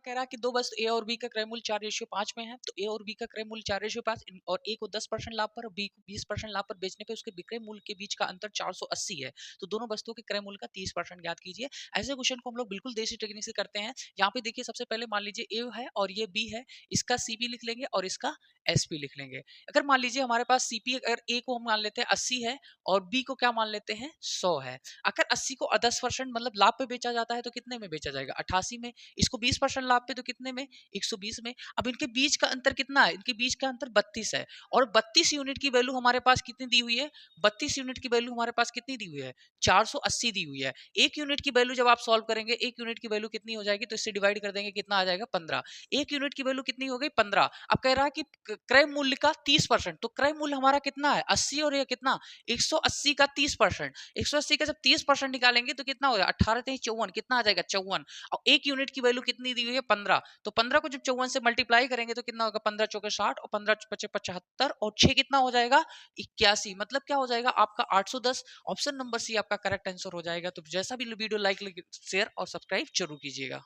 कह रहा है कि दो वस्तु ए और बी का क्रय मूल्य 4:5 में है, तो ए और बी का क्रय मूल्य 4:5 और ए को 10% लाभ पर और बी को 20% लाभ पर बेचने पे उसके विक्रय मूल्य के बीच का अंतर 480 है। तो दोनों वस्तुओं के क्रय मूल्य का 30% ज्ञात कीजिए। ऐसे क्वेश्चन को हम लोग बिल्कुल देसी टेक्निक से करते हैं। यहाँ पे देखिए सबसे पहले मान लीजिए ए है और ये बी है, इसका सीपी लिख लेंगे और इसका एसपी लिख लेंगे। अगर मान लीजिए हमारे पास सीपी अगर ए को हम मान लेते हैं 80 है और बी को क्या मान लेते हैं 100 है। अगर 80 को 10% मतलब लाभ पे बेचा जाता है तो कितने में बेचा जाएगा 88 में। इसको 20% लाभ पे तो कितने में 120 में। अब इनके बीच का अंतर कितना है, इनके बीच का अंतर 32 है और 32 यूनिट की वैल्यू हमारे पास कितनी दी हुई है, 32 यूनिट की वैल्यू हमारे पास कितनी दी हुई है 480 दी हुई है। एक यूनिट की वैल्यू जब आप सॉल्व करेंगे, एक यूनिट की वैल्यू कितनी हो जाएगी, तो इससे डिवाइड कर देंगे कितना आ जाएगा 15। एक यूनिट की वैल्यू कितनी हो गई 15। अब कह रहा है कि क्रय मूल्य का 30%, तो क्रय मूल्य हमारा कितना है 80 और ये कितना 180 का 30%। 180 का जब 30% निकालेंगे तो कितना हो जाएगा 18 3 54, कितना आ जाएगा 54। और एक यूनिट की वैल्यू कितनी दी हुई है 15, तो 15 को जब 54 से मल्टीप्लाई करेंगे तो कितना होगा 15 चौके 60 और 15 पचे 75 और 6 कितना हो जाएगा 81। मतलब क्या हो जाएगा आपका 810। ऑप्शन नंबर सी आपका करेक्ट आंसर हो जाएगा। तो जैसा भी वीडियो लाइक शेयर और सब्सक्राइब जरूर कीजिएगा।